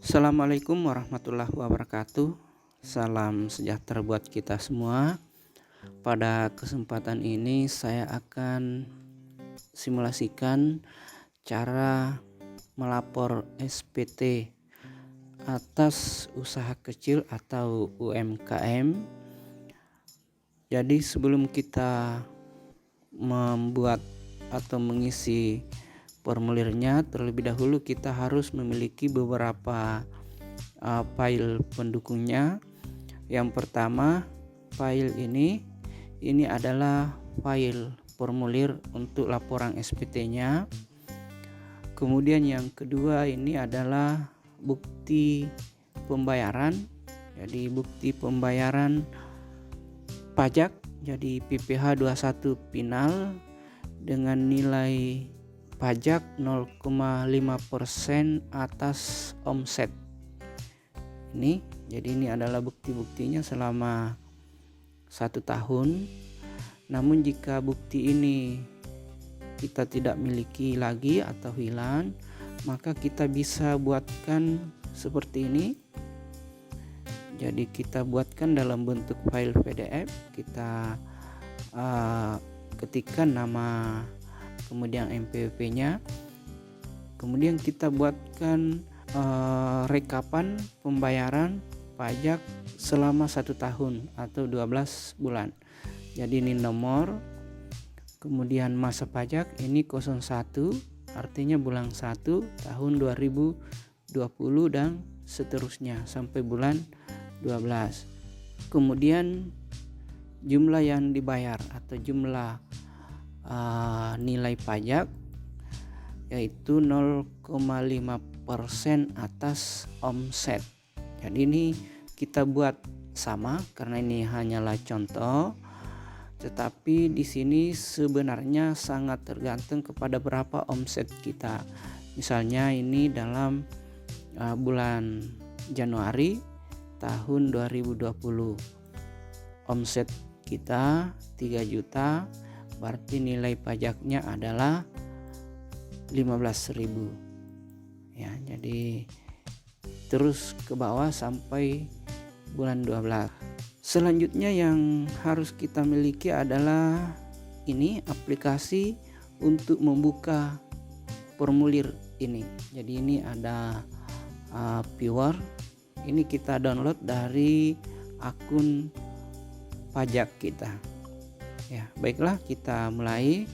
Assalamualaikum warahmatullahi wabarakatuh. Salam sejahtera buat kita semua. Pada kesempatan ini saya akan simulasikan cara melapor SPT atas usaha kecil atau UMKM. Jadi sebelum kita membuat atau mengisi formulirnya, terlebih dahulu kita harus memiliki beberapa file pendukungnya. Yang pertama, file ini adalah file formulir untuk laporan SPT-nya. Kemudian yang kedua ini adalah bukti pembayaran. Jadi bukti pembayaran pajak, jadi PPh 21 final dengan nilai pajak 0,5% atas omset. Jadi ini adalah bukti-buktinya selama 1 tahun. Namun jika bukti ini kita tidak miliki lagi atau hilang, maka kita bisa buatkan seperti ini. Jadi kita buatkan dalam bentuk file PDF. Kita ketikkan nama, kemudian MPWP-nya, kemudian kita buatkan rekapan pembayaran pajak selama 1 tahun atau 12 bulan. Jadi ini nomor, kemudian masa pajak ini 01, artinya bulan 1 tahun 2020 dan seterusnya sampai bulan 12. Kemudian jumlah yang dibayar atau jumlah nilai pajak yaitu 0,5% atas omset. Jadi ini kita buat sama karena ini hanyalah contoh, tetapi di sini sebenarnya sangat tergantung kepada berapa omset kita. Misalnya ini dalam bulan Januari tahun 2020 omset kita 3 juta, berarti nilai pajaknya adalah 15.000 ya. Jadi terus ke bawah sampai bulan 12. Selanjutnya yang harus kita miliki adalah ini aplikasi untuk membuka formulir ini. Jadi ini ada Viewer, ini kita download dari akun pajak kita. Ya, baiklah kita mulai.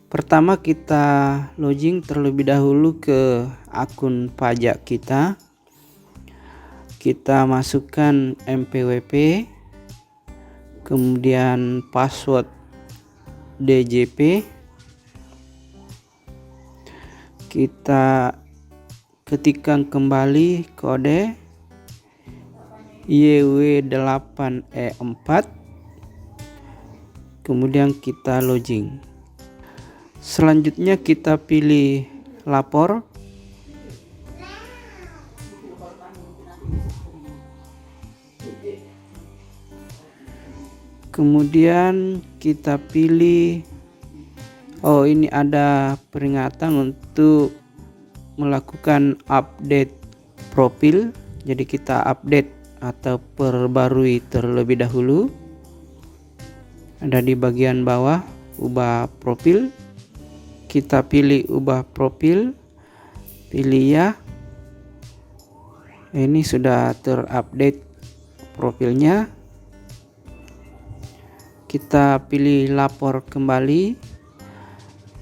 Pertama kita login terlebih dahulu ke akun pajak kita. Kita masukkan MPWP, kemudian password DJP. Kita ketikkan kembali kode YW8E4. Kemudian kita login. Selanjutnya kita pilih lapor. Kemudian kita pilih, ini ada peringatan untuk melakukan update profil. Jadi kita update atau perbarui terlebih dahulu. Ada di bagian bawah ubah profil. Kita pilih ubah profil, pilih ya. Ini sudah terupdate profilnya. Kita pilih lapor kembali,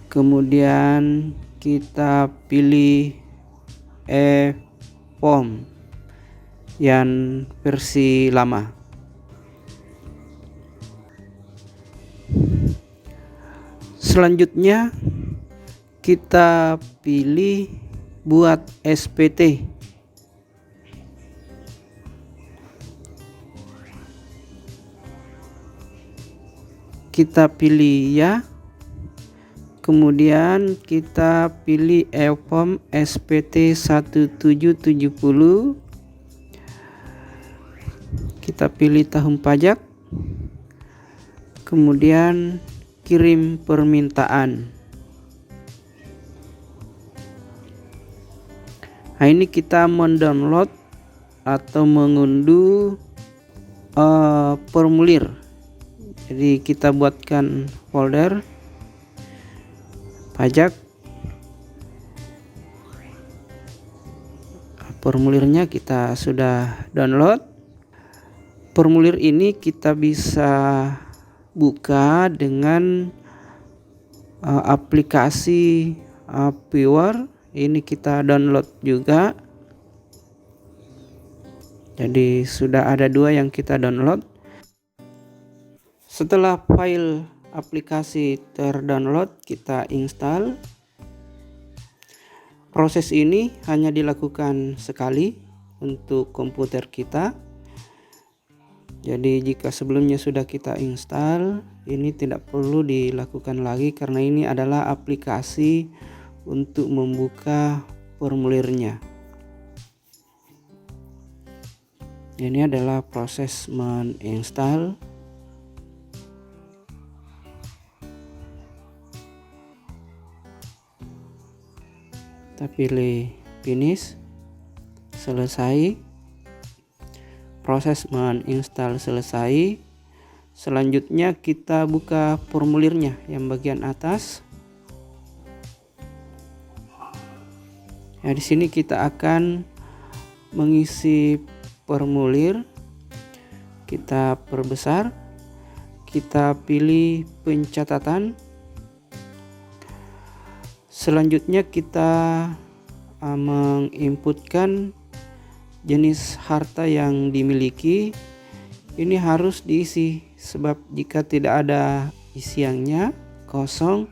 kemudian kita pilih e-form yang versi lama. Selanjutnya kita pilih buat SPT. Kita pilih ya. Kemudian kita pilih e-form SPT 1770. Kita pilih tahun pajak. Kemudian kirim permintaan. Nah, ini kita mendownload atau mengunduh formulir. Jadi kita buatkan folder pajak. Formulirnya kita sudah download. Formulir ini kita bisa buka dengan aplikasi Viewer. Ini kita download juga. Jadi sudah ada 2 yang kita download. Setelah file aplikasi terdownload, kita install. Proses ini hanya dilakukan sekali untuk komputer kita. Jadi jika sebelumnya sudah kita install, ini tidak perlu dilakukan lagi karena ini adalah aplikasi untuk membuka formulirnya. Ini adalah proses menginstal. Kita pilih finish, selesai. Proses menginstal selesai. Selanjutnya kita buka formulirnya yang bagian atas. Nah, di sini kita akan mengisi formulir. Kita perbesar. Kita pilih pencatatan. Selanjutnya kita menginputkan jenis harta yang dimiliki. Ini harus diisi, sebab jika tidak ada isiannya kosong,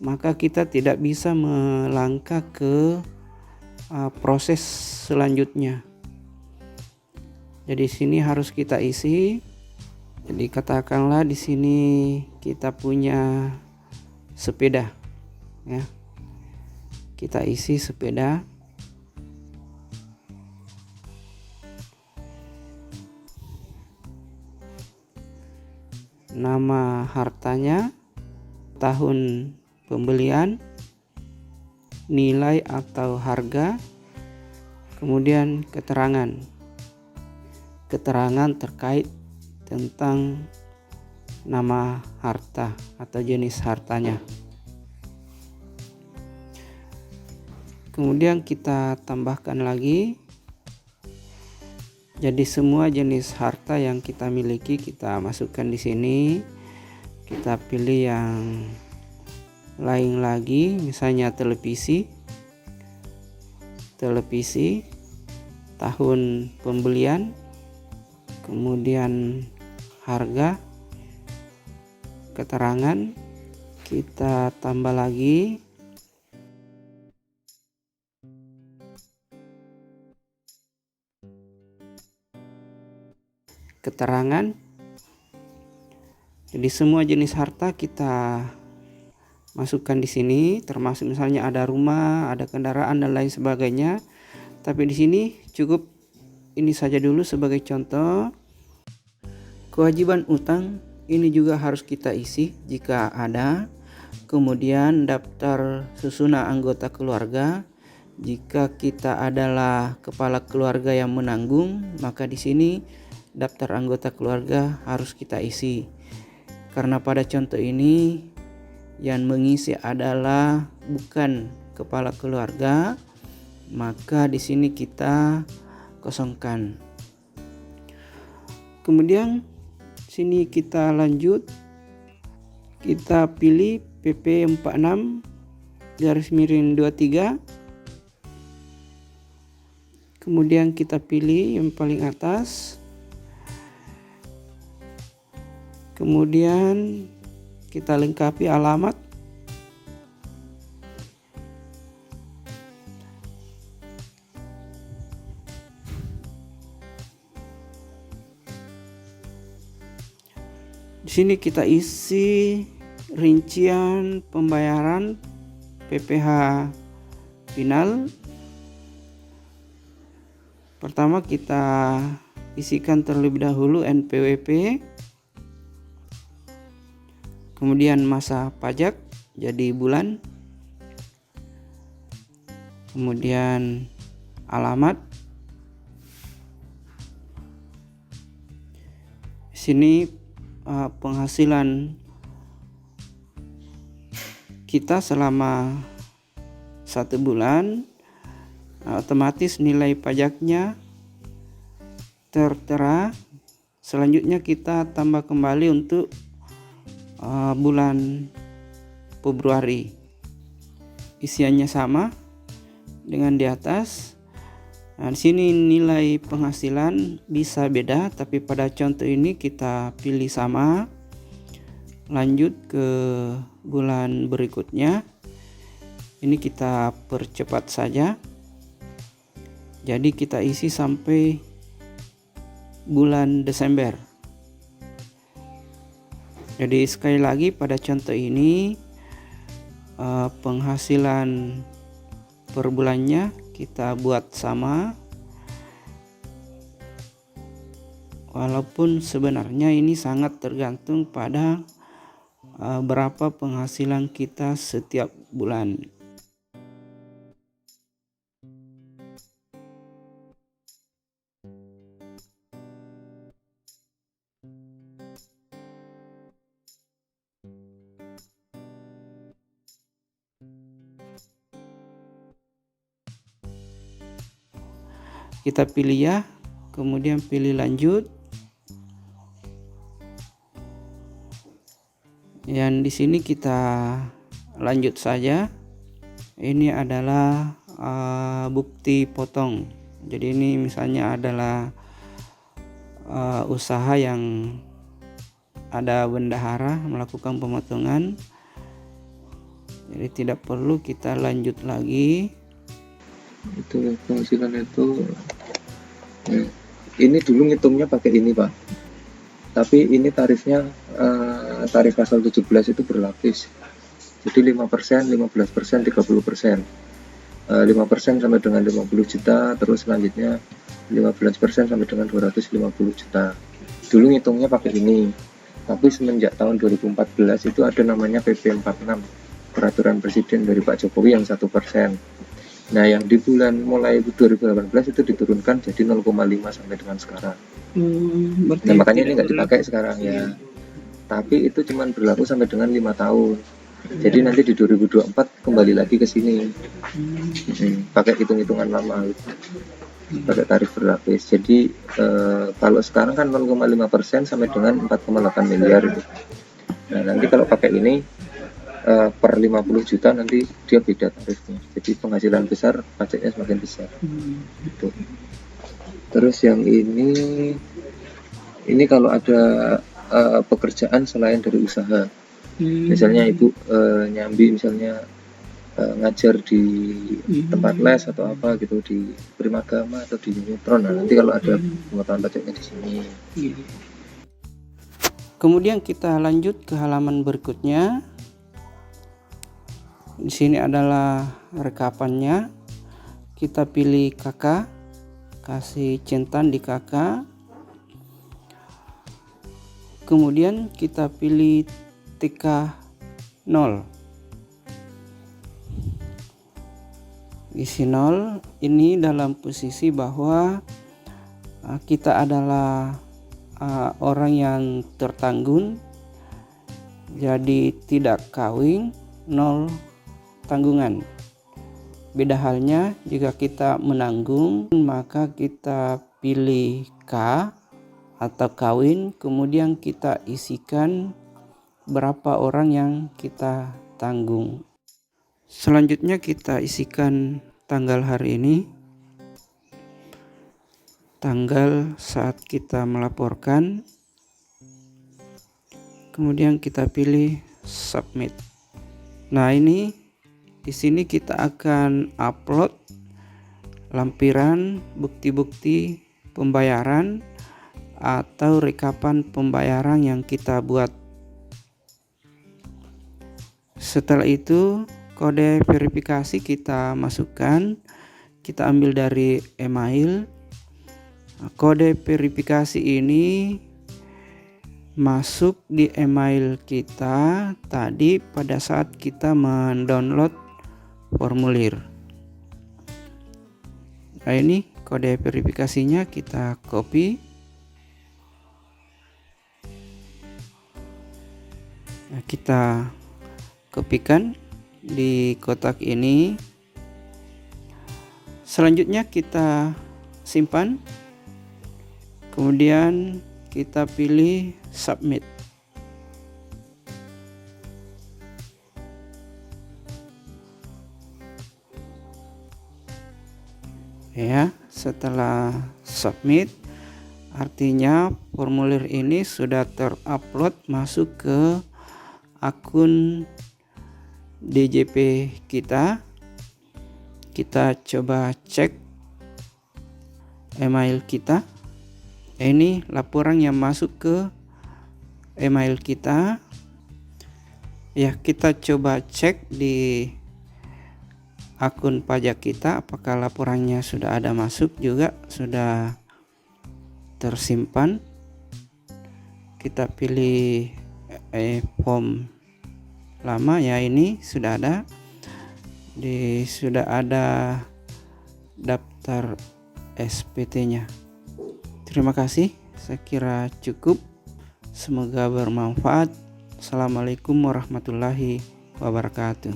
maka kita tidak bisa melangkah ke proses selanjutnya. Jadi sini harus kita isi. Jadi katakanlah di sini kita punya sepeda, ya. Kita isi sepeda. Nama hartanya, tahun pembelian, nilai atau harga, kemudian keterangan terkait tentang nama harta atau jenis hartanya. Kemudian kita tambahkan lagi. Jadi semua jenis harta yang kita miliki kita masukkan di sini. Kita pilih yang lain lagi, misalnya televisi, tahun pembelian, kemudian harga, keterangan. Kita tambah lagi. Keterangan. Jadi semua jenis harta kita masukkan di sini, termasuk misalnya ada rumah, ada kendaraan dan lain sebagainya. Tapi di sini cukup ini saja dulu sebagai contoh. Kewajiban utang ini juga harus kita isi jika ada. Kemudian daftar susunan anggota keluarga. Jika kita adalah kepala keluarga yang menanggung, maka di sini daftar anggota keluarga harus kita isi. Karena pada contoh ini yang mengisi adalah bukan kepala keluarga, maka di sini kita kosongkan. Kemudian sini kita lanjut. Kita pilih PP 46-23. Kemudian kita pilih yang paling atas. Kemudian kita lengkapi alamat. Di sini kita isi rincian pembayaran PPh final. Pertama kita isikan terlebih dahulu NPWP. Kemudian masa pajak jadi bulan. Kemudian alamat. Sini penghasilan kita selama 1 bulan, otomatis nilai pajaknya tertera. Selanjutnya kita tambah kembali untuk bulan Februari. Isiannya sama dengan di atas. Nah, di sini nilai penghasilan bisa beda, tapi pada contoh ini kita pilih sama. Lanjut ke bulan berikutnya. Ini kita percepat saja. Jadi kita isi sampai bulan Desember. Jadi sekali lagi pada contoh ini penghasilan per bulannya kita buat sama, walaupun sebenarnya ini sangat tergantung pada berapa penghasilan kita setiap bulan. Kita pilih ya, kemudian pilih lanjut. Yang di sini kita lanjut saja. Ini adalah bukti potong. Jadi ini misalnya adalah usaha yang ada bendahara melakukan pemotongan. Jadi tidak perlu kita lanjut lagi. Itu penghasilan itu ini dulu ngitungnya pakai ini Pak, tapi ini tarifnya tarif pasal 17 itu berlapis, jadi 5%, 15%, 30%, 5% sampai dengan 50 juta, terus selanjutnya 15% sampai dengan 250 juta. Dulu ngitungnya pakai ini, tapi semenjak tahun 2014 itu ada namanya PP 46, peraturan presiden dari Pak Jokowi yang 1%. Nah, yang di bulan mulai 2018 itu diturunkan jadi 0,5 sampai dengan sekarang. Nah, makanya ini nggak dipakai sekarang ya. Tapi itu cuma berlaku sampai dengan 5 tahun. Jadi nanti di 2024 kembali lagi ke sini. Pakai hitung-hitungan lama gitu. Pakai tarif berlapis. Jadi kalau sekarang kan 0,5% sampai dengan 4,8 miliar gitu. Nah, nanti kalau pakai ini per 50 juta nanti dia beda tarifnya, jadi penghasilan besar pajaknya semakin besar gitu. Terus yang ini kalau ada pekerjaan selain dari usaha, misalnya ibu nyambi misalnya ngajar di tempat les atau apa gitu, di Primagama atau di Neutron, nah nanti kalau ada pemotongan pajaknya di sini. Kemudian kita lanjut ke halaman berikutnya. Di sini adalah rekapannya. Kita pilih kakak, kasih centang di kakak. Kemudian kita pilih TK0. Isi 0 ini dalam posisi bahwa kita adalah orang yang tertanggung, jadi tidak kawin, 0 tanggungan. Beda halnya jika kita menanggung, maka kita pilih K atau kawin, kemudian kita isikan berapa orang yang kita tanggung. Selanjutnya kita isikan tanggal hari ini, tanggal saat kita melaporkan, kemudian kita pilih submit. Nah, ini di sini kita akan upload lampiran bukti-bukti pembayaran atau rekapan pembayaran yang kita buat. Setelah itu kode verifikasi kita masukkan, kita ambil dari email. Kode verifikasi ini masuk di email kita tadi pada saat kita mendownload formulir. Nah, ini kode verifikasinya kita copy. Nah, kita kopikan di kotak ini. Selanjutnya kita simpan. Kemudian kita pilih submit. Ya, setelah submit artinya formulir ini sudah terupload masuk ke akun DJP kita. Kita coba cek email kita. Ini laporan yang masuk ke email kita. Ya, kita coba cek di akun pajak kita apakah laporannya sudah ada masuk, juga sudah tersimpan. Kita pilih form lama, ya ini sudah ada. Sudah ada daftar SPT-nya. Terima kasih, saya kira cukup. Semoga bermanfaat. Assalamualaikum warahmatullahi wabarakatuh.